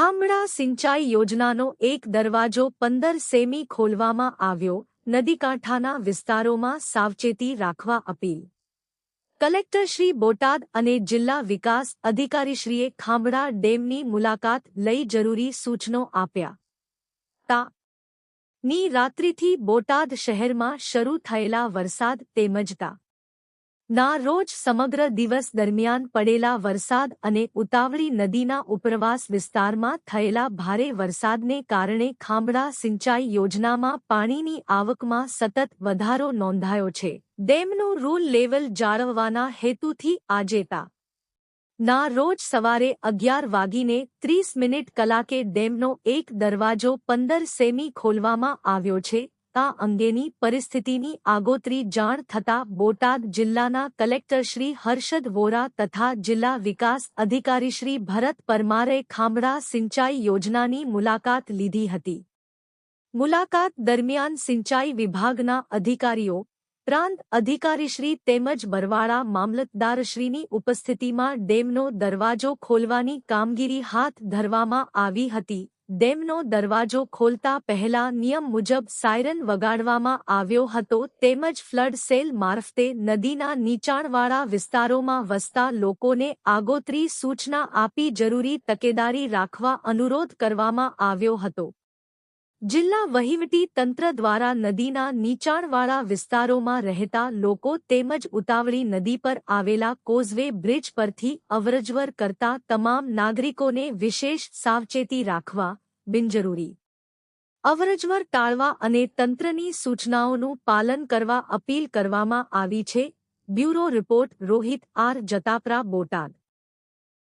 ખામડા સિંચાઈ યોજનાનો એક દરવાજો 15 સેમી ખોલવામાં આવ્યો. નદીકાંઠાના વિસ્તારોમાં સાવચેતી રાખવા અપીલ. કલેક્ટર શ્રી બોટાદ અને જિલ્લા વિકાસ અધિકારીશ્રીએ ખામડા ડેમની મુલાકાત લઈ જરૂરી સૂચનો આપ્યા. ની રાત્રિથી બોટાદ શહેરમાં શરૂ થયેલા વરસાદ તેમજ ના રોજ સમગ્ર દિવસ દરમિયાન પડેલા વરસાદ અને ઉતાવળી નદીના ઉપરવાસ વિસ્તારમાં થયેલા ભારે વરસાદને કારણે ખામડા સિંચાઈ યોજનામાં પાણીની આવકમાં સતત વધારો નોંધાયો છે. ડેમનું રૂલ લેવલ જાળવવાના હેતુથી આજે ના રોજ સવારે 11:30 કલાકે ડેમનો એક દરવાજો 15 સેમી ખોલવામાં આવ્યો છે. આ અંગેની પરિસ્થિતિની આગોતરી જાણ થતાં બોટાદ જિલ્લાના કલેક્ટર શ્રી હર્ષદ વોરા તથા જિલ્લા વિકાસ અધિકારી શ્રી ભરત પરમારે ખામડા સિંચાઈ યોજનાની મુલાકાત લીધી હતી. મુલાકાત દરમિયાન સિંચાઈ વિભાગના અધિકારીઓ, પ્રાંત અધિકારીશ્રી તેમજ બરવાળા મામલતદારશ્રીની ઉપસ્થિતિમાં ડેમનો દરવાજો ખોલવાની કામગીરી હાથ ધરવામાં આવી હતી. ડેમનો દરવાજો ખોલતા પહેલા નિયમ મુજબ સાયરન વગાડવામાં આવ્યો હતો તેમજ ફ્લડ સેલ મારફતે નદીના નીચાણવાળા વિસ્તારોમાં વસતા લોકોને આગોતરી સૂચના આપી જરૂરી તકેદારી રાખવા અનુરોધ કરવામાં આવ્યો હતો. જિલ્લા વહીવટી તંત્ર દ્વારા નદીના નીચાણવાળા વિસ્તારોમાં રહેતા લોકો તેમજ ઉતાવળી નદી પર આવેલા કોઝવે બ્રિજ પરથી અવરજવર કરતા તમામ નાગરિકોને વિશેષ સાવચેતી રાખવા, બિનજરૂરી અવરજવર ટાળવા અને તંત્રની સૂચનાઓનું પાલન કરવા અપીલ કરવામાં આવી છે. Bureau report Rohit R Jatapara, Botad.